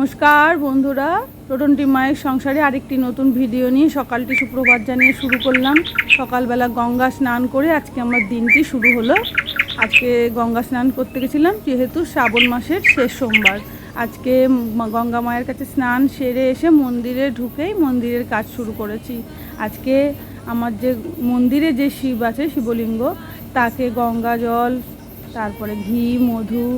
নমস্কার বন্ধুরা, টোটনটি মায়ের সংসারে আরেকটি নতুন ভিডিও নিয়ে সকালটি সুপ্রভাত জানিয়ে শুরু করলাম। সকালবেলা গঙ্গা স্নান করে আজকে আমার দিনটি শুরু হলো। আজকে গঙ্গা স্নান করতে গেছিলাম, যেহেতু শ্রাবণ মাসের শেষ সোমবার। আজকে গঙ্গা মায়ের কাছে স্নান সেরে এসে মন্দিরে ঢুকেই মন্দিরের কাজ শুরু করেছি। আজকে আমার যে মন্দিরে যে শিব আছে, শিবলিঙ্গ, তাকে গঙ্গা জল, তারপরে ঘি, মধু,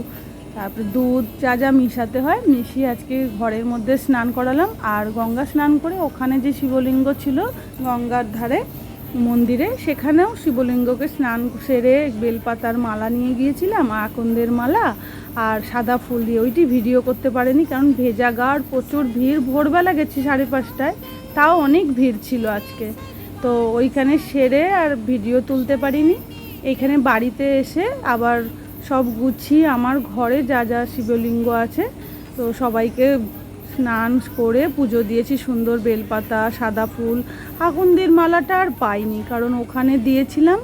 তারপরে দুধ, যা যা মিশাতে হয় মিশিয়ে আজকে ঘরের মধ্যে স্নান করালাম। আর গঙ্গা স্নান করে ওখানে যে শিবলিঙ্গ ছিল গঙ্গার ধারে মন্দিরে, সেখানেও শিবলিঙ্গকে স্নান সেরে বেলপাতার মালা নিয়ে গিয়েছিলাম, আকন্দের মালা আর সাদা ফুল দিয়ে। ওইটি ভিডিও করতে পারিনি, কারণ ভেজা গাড়, প্রচুর ভিড়। ভোরবেলা গেছি 5:30টায়, তাও অনেক ভিড় ছিল আজকে। তো ওইখানে সেরে আর ভিডিও তুলতে পারিনি। এইখানে বাড়িতে এসে আবার সব গুছিয়ে আমার ঘরে যা যা শিবলিঙ্গ আছে, তো সবাইকে স্নান করে পুজো দিয়েছি। সুন্দর বেলপাতা, সাদা ফুল, আকন্দের মালাটা আর পাইনি, কারণ ওখানে দিয়েছিলাম।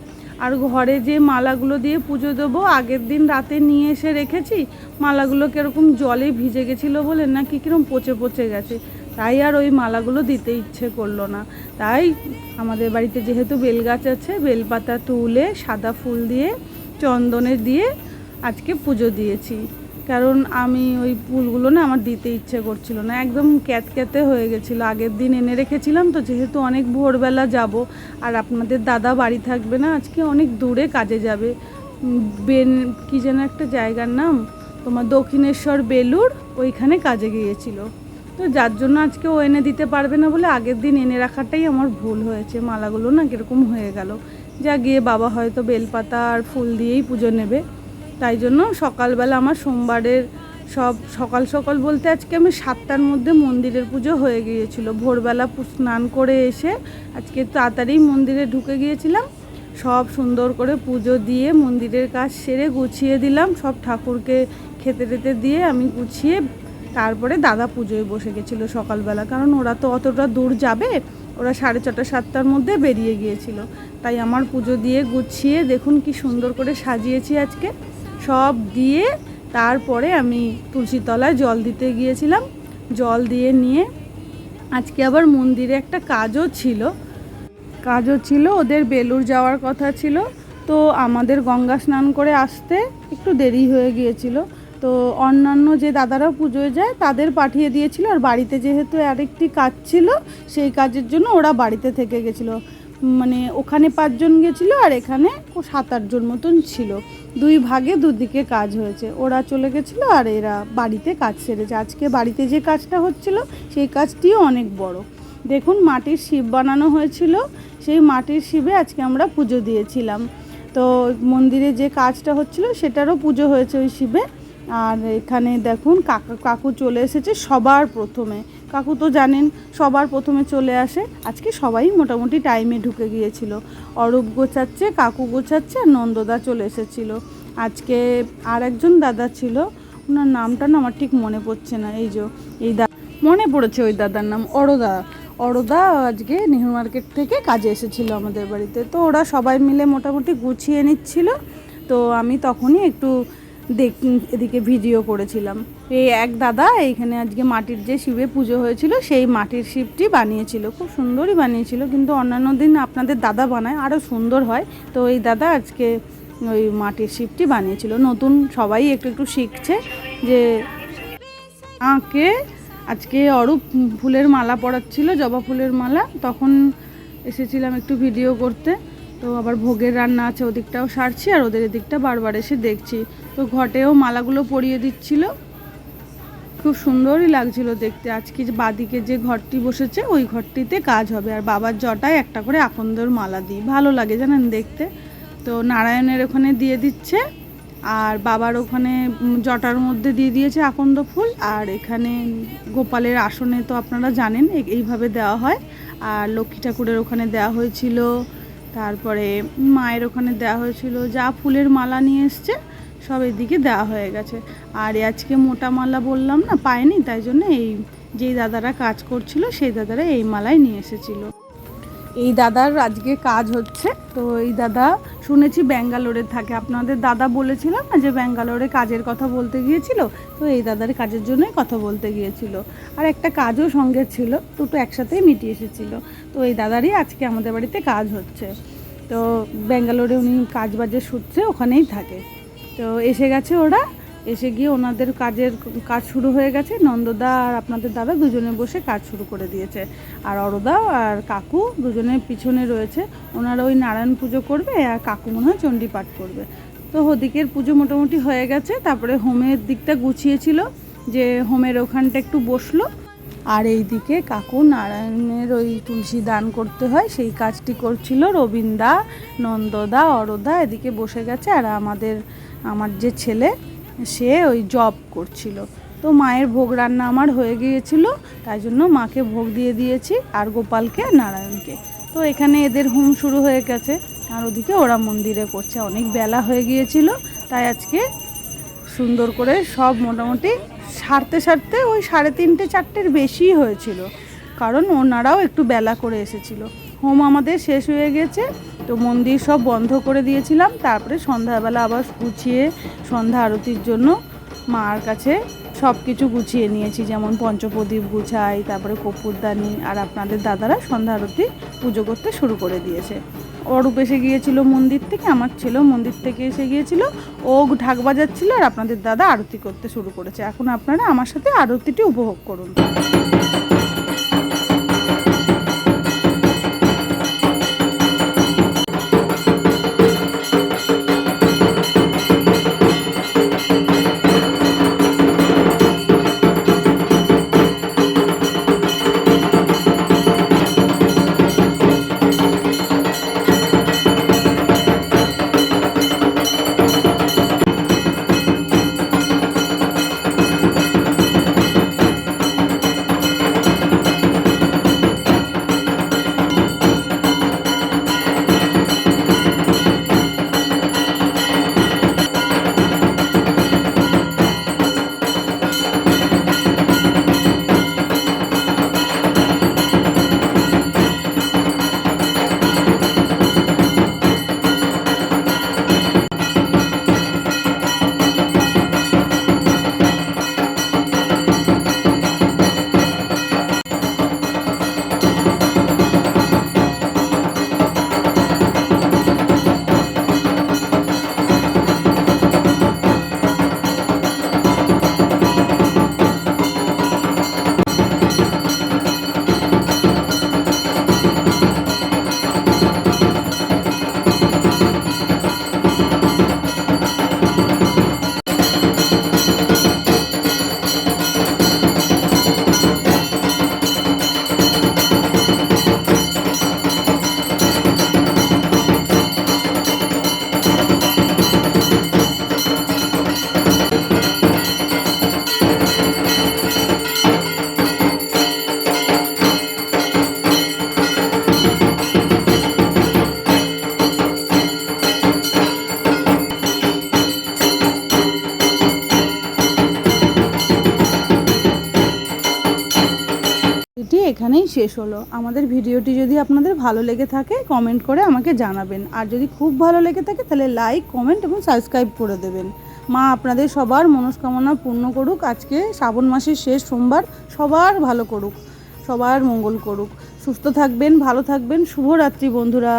আর ঘরে যে মালাগুলো দিয়ে পুজো দেবো আগের দিন রাতে নিয়ে এসে রেখেছি, মালাগুলো কীরকম জলে ভিজে গেছিলো বলে নাকি কীরকম পচে পচে গেছে, তাই আর ওই মালাগুলো দিতে ইচ্ছে করলো না। তাই আমাদের বাড়িতে যেহেতু বেলগাছ আছে, বেলপাতা তুলে সাদা ফুল দিয়ে চন্দনে দিয়ে আজকে পুজো দিয়েছি। কারণ আমি ওই ফুলগুলো না আমার দিতে ইচ্ছে করছিল না, একদম ক্যাতক্যাতে হয়ে গেছিলো। আগের দিন এনে রেখেছিলাম, তো যেহেতু অনেক ভোরবেলা যাব আর আপনাদের দাদা বাড়ি থাকবে না, আজকে অনেক দূরে কাজে যাবে। কী যেন একটা জায়গার নাম, তোমার দক্ষিণেশ্বর, বেলুর, ওইখানে কাজে গিয়েছিল। তো যার জন্য আজকে ও এনে দিতে পারবে না বলে আগের দিন এনে রাখাটাই আমার ভুল হয়েছে। মালাগুলো না কীরকম হয়ে গেল, যা গিয়ে বাবা হয়তো বেলপাতা আর ফুল দিয়েই পুজো নেবে। তাই জন্য সকালবেলা আমার সোমবারের সব সকাল সকাল বলতে আজকে আমি 7টার মধ্যে মন্দিরের পুজো হয়ে গিয়েছিল। ভোরবেলা স্নান করে এসে আজকে তাড়াতাড়ি মন্দিরে ঢুকে গিয়েছিলাম। সব সুন্দর করে পুজো দিয়ে মন্দিরের কাজ সেরে গুছিয়ে দিলাম। সব ঠাকুরকে খেতে টেতে দিয়ে আমি গুছিয়ে তারপরে দাদা পুজোয় বসে গেছিলো সকালবেলা, কারণ ওরা তো অতটা দূর যাবে, ওরা 6:30 7টার মধ্যে বেরিয়ে গিয়েছিল। তাই আমার পুজো দিয়ে গুছিয়ে দেখুন কি সুন্দর করে সাজিয়েছি আজকে। সব দিয়ে তারপরে আমি তুলসী তলায় জল দিতে গিয়েছিলাম। জল দিয়ে নিয়ে আজকে আবার মন্দিরে একটা কাজও ছিল, ওদের বেলুর যাওয়ার কথা ছিল। তো আমাদের গঙ্গা স্নান করে আসতে একটু দেরি হয়ে গিয়েছিল। তো অন্যান্য যে দাদারা পুজোয় যায় তাদের পাঠিয়ে দিয়েছিল, আর বাড়িতে যেহেতু আরেকটি কাজ ছিল, সেই কাজের জন্য ওরা বাড়িতে থেকে গেছিলো। মানে ওখানে 5 জন গেছিলো আর এখানে 7-8 জন মতন ছিল। 2 ভাগে দুদিকে কাজ হয়েছে। ওরা চলে গেছিলো আর এরা বাড়িতে কাজ সেরেছে। আজকে বাড়িতে যে কাজটা হচ্ছিল সেই কাজটিও অনেক বড়। দেখুন, মাটির শিব বানানো হয়েছিল, সেই মাটির শিবে আজকে আমরা পুজো দিয়েছিলাম। তো মন্দিরে যে কাজটা হচ্ছিল সেটারও পুজো হয়েছে ওই শিবে। আর এখানে দেখুন কাকু চলে এসেছে সবার প্রথমে। কাকু তো জানেন সবার প্রথমে চলে আসে। আজকে সবাই মোটামুটি টাইমে ঢুকে গিয়েছিল। অরূপ গোছাচ্ছে, কাকু গোছাচ্ছে, আর নন্দদা চলে এসেছিল। আজকে আর একজন দাদা ছিল, ওনার নামটা না আমার ঠিক মনে পড়ছে না। এই মনে পড়েছে, ওই দাদার নাম অরদা আজকে নেহরু মার্কেট থেকে কাজে এসেছিল আমাদের বাড়িতে। তো ওরা সবাই মিলে মোটামুটি গুছিয়ে নিচ্ছিল। তো আমি তখনই একটু এদিকে ভিডিও করেছিলাম। এই এক দাদা এইখানে আজকে মাটির যে শিবে পুজো হয়েছিল সেই মাটির শিবটি বানিয়েছিল, খুব সুন্দরই বানিয়েছিল। কিন্তু অন্যান্য দিন আপনাদের দাদা বানায়, আরও সুন্দর হয়। তো এই দাদা আজকে ওই মাটির শিবটি বানিয়েছিল। নতুন সবাই একটু শিখছে যে আঁকে। আজকে অরূপ ফুলের মালা পরাচ্ছিল, জবা ফুলের মালা, তখন এসেছিলাম একটু ভিডিও করতে। তো আবার ভোগের রান্না আছে, ওদিকটাও সারছি আর ওদের এদিকটা বারবার এসে দেখছি। তো ঘটেও মালাগুলো পরিয়ে দিচ্ছিল, খুব সুন্দরই লাগছিল দেখতে। আজকে বাদিকে যে ঘরটি বসেছে ওই ঘরটিতে কাজ হবে, আর বাবার জটায় একটা করে আকন্দর মালা দিই, ভালো লাগে জানেন দেখতে। তো নারায়ণের ওখানে দিয়ে দিচ্ছে, আর বাবার ওখানে জটার মধ্যে দিয়ে দিয়েছে আকন্দ ফুল। আর এখানে গোপালের আসনে তো আপনারা জানেন এইভাবে দেওয়া হয়। আর লক্ষ্মী ঠাকুরের ওখানে দেওয়া হয়েছিল, তারপরে মায়ের ওখানে দেওয়া হয়েছিল। যা ফুলের মালা নিয়ে এসছে সব এদিকে দেওয়া হয়ে গেছে। আর আজকে মোটা মালা বললাম না পায়নি, তাই জন্য যেই দাদারা কাজ করছিল সেই দাদারা এই মালাই নিয়ে এসেছিল। এই দাদার আজকে কাজ হচ্ছে। তো এই দাদা শুনেছি ব্যাঙ্গালোরে থাকে, আপনাদের দাদা বলেছিলাম না যে ব্যাঙ্গালোরে কাজের কথা বলতে গিয়েছিল, তো এই দাদার কাজের জন্যই কথা বলতে গিয়েছিল। আর একটা কাজও সঙ্গে ছিল, দুটো একসাথেই মিটিয়ে এসেছিল। তো এই দাদারই আজকে আমাদের বাড়িতে কাজ হচ্ছে। তো ব্যাঙ্গালোরে উনি কাজ বাজের সূত্রে ওখানেই থাকে। তো এসে গেছে ওরা, এসে গিয়ে ওনাদের কাজ শুরু হয়ে গেছে। নন্দদা আর আপনাদের দাদা দুজনে বসে কাজ শুরু করে দিয়েছে, আর অরদা আর কাকু দুজনে পিছনে রয়েছে। ওনারা ওই নারায়ণ পুজো করবে, আর কাকু মনে হয় চণ্ডী পাঠ করবে। তো ওদিকের পুজো মোটামুটি হয়ে গেছে। তারপরে হোমের দিকটা গুছিয়েছিল, যে হোমের ওখানটা একটু বসলো। আর এইদিকে কাকু নারায়ণের ওই তুলসী দান করতে হয় সেই কাজটি করছিল। রবীন্দা, নন্দদা, অরদা এদিকে বসে গেছে, আর আমার যে ছেলে সে ওই জব করছিল। তো মায়ের ভোগ রান্না আমার হয়ে গিয়েছিল, তাই জন্য মাকে ভোগ দিয়ে দিয়েছি, আর গোপালকে আর নারায়ণকে। তো এখানে এদের হোম শুরু হয়ে গেছে, আর ওদিকে ওরা মন্দিরে করছে। অনেক বেলা হয়ে গিয়েছিল, তাই আজকে সুন্দর করে সব মোটামুটি সারতে ওই 3:30 4টের বেশিই হয়েছিল, কারণ ওনারাও একটু বেলা করে এসেছিল। হোম আমাদের শেষ হয়ে গেছে, তো মন্দির সব বন্ধ করে দিয়েছিলাম। তারপরে সন্ধ্যাবেলা আবার গুছিয়ে সন্ধ্যা আরতির জন্য মার কাছে সব কিছু গুছিয়ে নিয়েছি, যেমন পঞ্চপ্রদীপ গুছাই, তারপরে কপুরদানি, আর আপনাদের দাদারা সন্ধ্যা আরতি পুজো করতে শুরু করে দিয়েছে। অরূপ এসে গিয়েছিল মন্দির থেকে, আমার ছেলেও মন্দির থেকে এসে গিয়েছিল, ও ঢাক বাজাচ্ছিল, আর আপনাদের দাদা আরতি করতে শুরু করেছে। এখন আপনারা আমার সাথে আরতিটি উপভোগ করুন। এখানেই শেষ হলো। আমাদের ভিডিওটি যদি আপনাদের ভালো লেগে থাকে কমেন্ট করে আমাকে জানাবেন, আর যদি খুব ভালো লেগে থাকে তাহলে লাইক, কমেন্ট এবং সাবস্ক্রাইব করে দেবেন। মা আপনাদের সবার মনস্কামনা পূর্ণ করুক। আজকে শ্রাবণ মাসের শেষ সোমবার, সবার ভালো করুক, সবার মঙ্গল করুক। সুস্থ থাকবেন, ভালো থাকবেন। শুভরাত্রি বন্ধুরা।